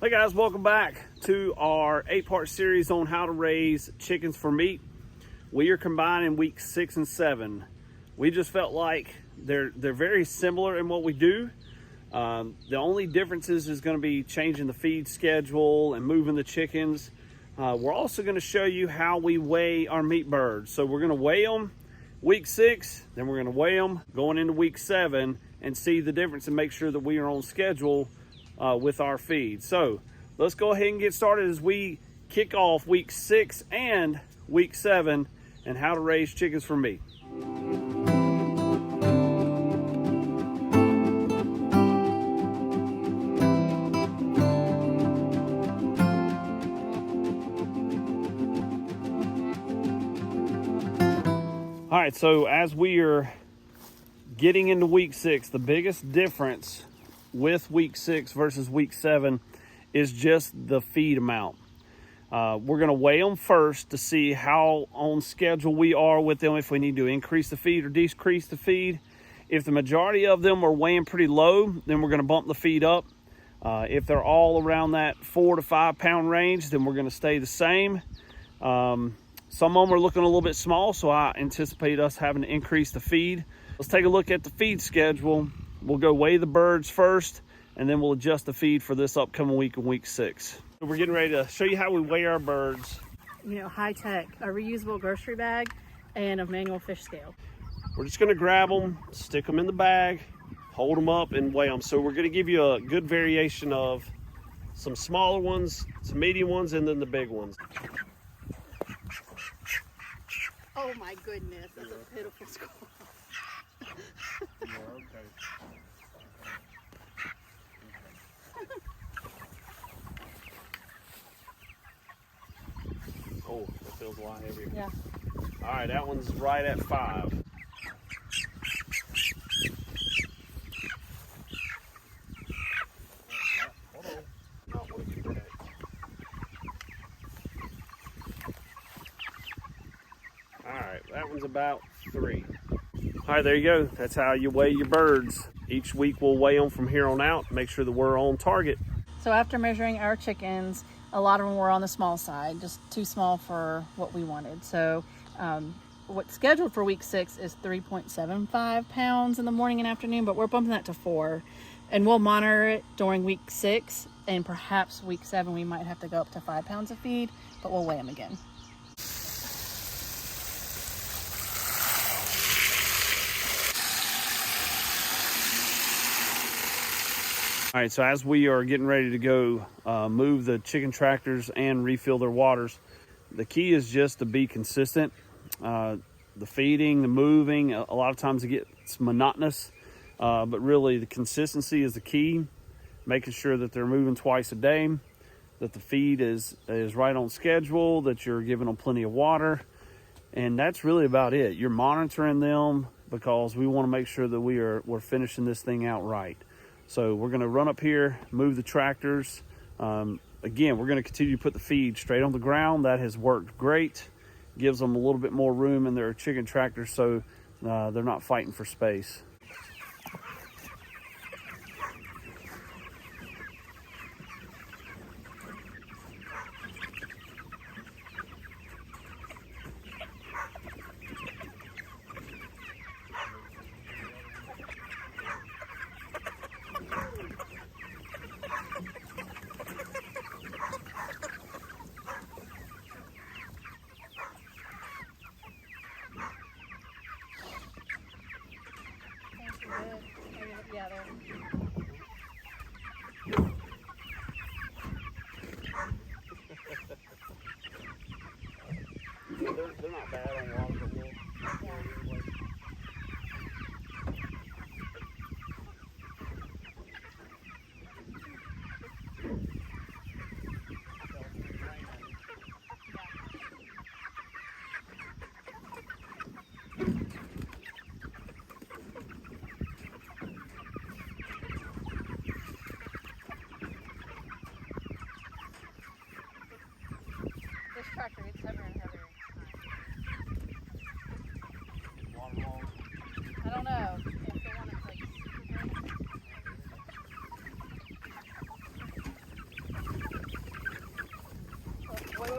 Hey guys, welcome back to our 8-part series on how to raise chickens for meat. We are combining week 6 and 7. We just felt like they're very similar in what we do. The only differences is going to be changing the feed schedule and moving the chickens. We're also going to show you how we weigh our meat birds. So we're going to weigh them week 6, then we're going to weigh them going into week 7 and see the difference and make sure that we are on schedule with our feed. So let's go ahead and get started as we kick off week 6 and week 7 and how to raise chickens for meat. All right, so as we are getting into week 6, the biggest difference with week 6 versus week 7 is just the feed amount. We're going to weigh them first to see how on schedule we are with them, if we need to increase the feed or decrease the feed. If the majority of them are weighing pretty low, then we're going to bump the feed up. If they're all around that 4 to 5 pound range, then we're going to stay the same. Some of them are looking a little bit small, so I anticipate us having to increase the feed. Let's take a look at the feed schedule. We'll go weigh the birds first, and then we'll adjust the feed for this upcoming week in week 6. We're getting ready to show you how we weigh our birds. You know, high tech, a reusable grocery bag and a manual fish scale. We're just gonna grab them, stick them in the bag, hold them up and weigh them. So we're gonna give you a good variation of some smaller ones, some medium ones, and then the big ones. Oh my goodness, that's a pitiful score. Yeah, okay. Oh, that feels a lot heavier. Yeah. All right, that one's right at 5. All right, that one's about 3. All right, there you go. That's how you weigh your birds. Each week we'll weigh them from here on out, make sure that we're on target. So after measuring our chickens, a lot of them were on the small side, just too small for what we wanted. So what's scheduled for week 6 is 3.75 pounds in the morning and afternoon, but we're bumping that to 4. And we'll monitor it during week 6, and perhaps week 7 we might have to go up to 5 pounds of feed, but we'll weigh them again. All right, so as we are getting ready to go move the chicken tractors and refill their waters, the key is just to be consistent. The feeding, the moving, a lot of times it gets monotonous, but really the consistency is the key. Making sure that they're moving twice a day, that the feed is right on schedule, that you're giving them plenty of water, and that's really about it. You're monitoring them because we want to make sure that we're finishing this thing out right. So we're going to run up here, move the tractors. Again, we're going to continue to put the feed straight on the ground. That has worked great. Gives them a little bit more room in their chicken tractors so they're not fighting for space. Yeah, They're not bad on water, but we'll anyway. this tractor gets heavier and heavier. I don't know. If the one that's like super big. Wait. Oh. I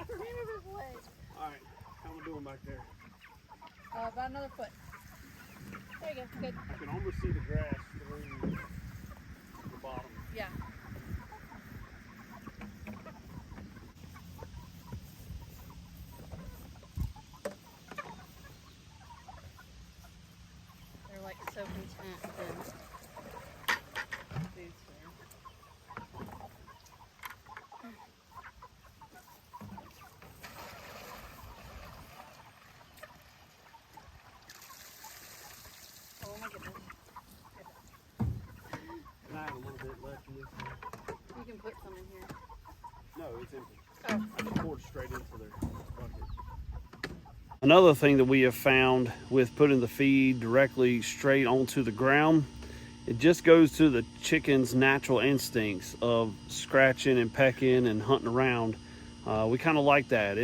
ran over his leg. Alright, how am I doing back there? About another foot. There you go. Good. I can almost see the grass through the bottom. Yeah. They're like so content with food here. Oh my goodness. And I have a little bit left in this one. You can put some in here. No, it's empty. Oh. I just poured straight into their bucket. Another thing that we have found with putting the feed directly straight onto the ground, it just goes to the chicken's natural instincts of scratching and pecking and hunting around. We kind of like that.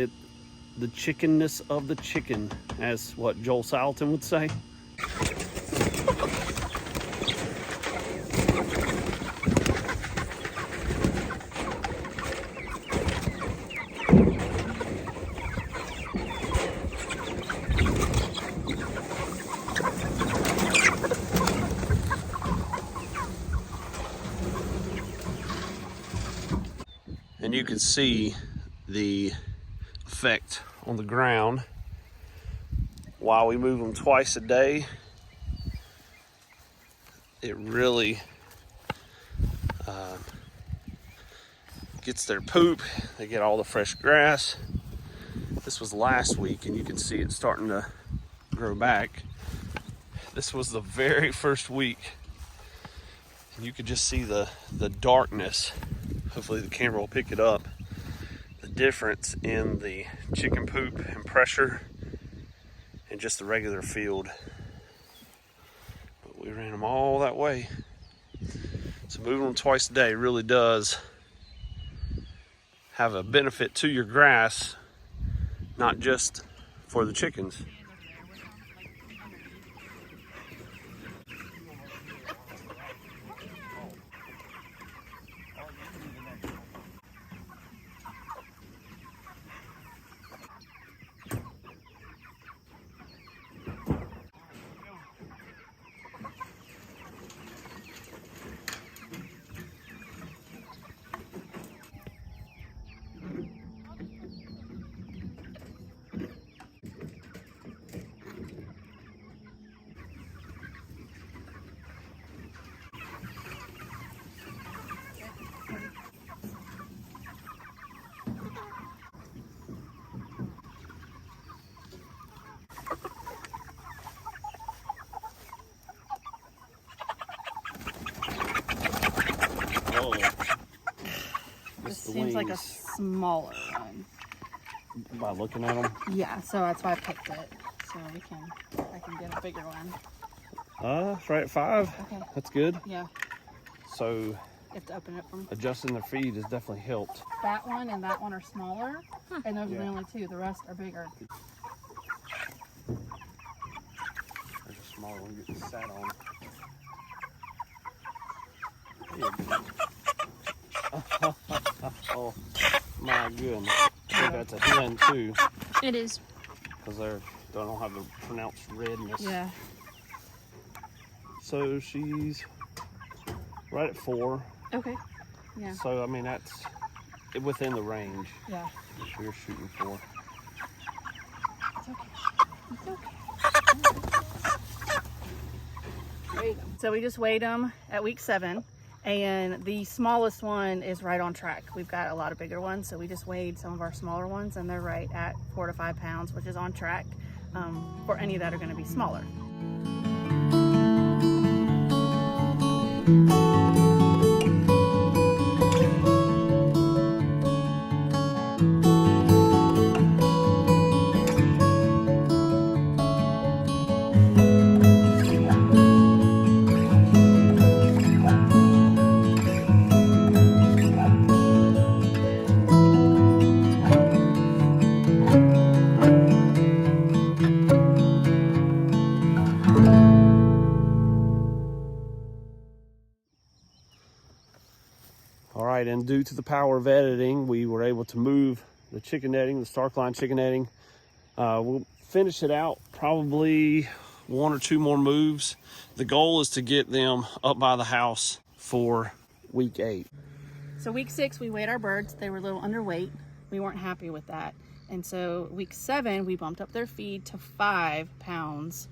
The chickenness of the chicken, as what Joel Salatin would say. And you can see the effect on the ground while we move them twice a day. It really gets their poop. They get all the fresh grass. This was last week, and you can see it starting to grow back. This was the very first week, and you could just see the darkness. Hopefully the camera will pick it up. The difference in the chicken poop and pressure and just the regular field. But we ran them all that way. So moving them twice a day really does have a benefit to your grass, not just for the chickens. This seems like a smaller one. By looking at them? Yeah, so that's why I picked it. So I can get a bigger one. It's right at 5. Okay. That's good. Yeah. So You have to open it from. adjusting their feed has definitely helped. That one and that one are smaller, and those are the only two. The rest are bigger. There's a smaller one getting sat on. Oh my goodness. I think that's a hen too, It is. because they don't have the pronounced redness. Yeah. So she's right at 4. Okay. Yeah. So I mean that's within the range Yeah. we were shooting for. It's okay. It's okay. So we just weighed them at week 7, and the smallest one is right on track. We've got a lot of bigger ones, so we just weighed some of our smaller ones, and they're right at 4 to 5 pounds, which is on track for any that are going to be smaller. All right, and due to the power of editing, we were able to move the chicken netting, the Stark Line chicken netting. We'll finish it out, probably 1 or 2 more moves. The goal is to get them up by the house for week 8. So week 6, we weighed our birds. They were a little underweight. We weren't happy with that. And so week 7, we bumped up their feed to 5 pounds,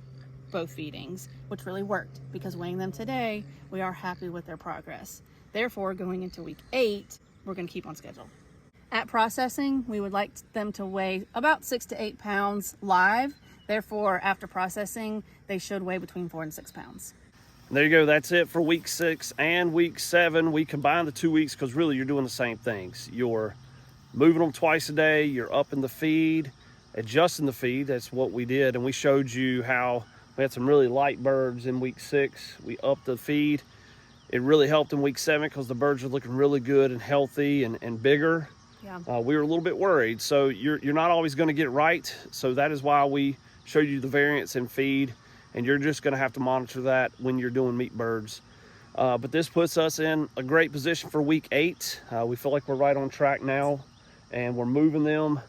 both feedings, which really worked because weighing them today, we are happy with their progress. Therefore, going into week 8, we're going to keep on schedule. At processing, we would like them to weigh about 6 to 8 pounds live. Therefore, after processing, they should weigh between 4 and 6 pounds. There you go. That's it for week 6 and week 7. We combined the 2 weeks because really you're doing the same things. You're moving them twice a day. You're upping the feed, adjusting the feed. That's what we did. And we showed you how we had some really light birds in week 6. We upped the feed. It really helped in week 7 because the birds are looking really good and healthy and bigger. Yeah. We were a little bit worried. So you're not always going to get it right. So that is why we showed you the variance in feed. And you're just going to have to monitor that when you're doing meat birds. But this puts us in a great position for week 8. We feel like we're right on track now. And we're moving them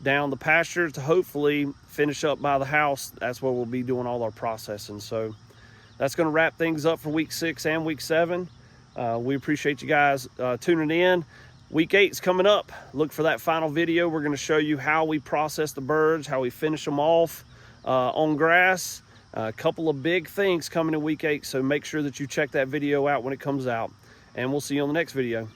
down the pasture to hopefully finish up by the house. That's where we'll be doing all our processing. So that's going to wrap things up for week 6 and week 7. We appreciate you guys tuning in. Week 8 is coming up. Look for that final video. We're going to show you how we process the birds, how we finish them off on grass. A couple of big things coming in week 8, so make sure that you check that video out when it comes out. And we'll see you on the next video.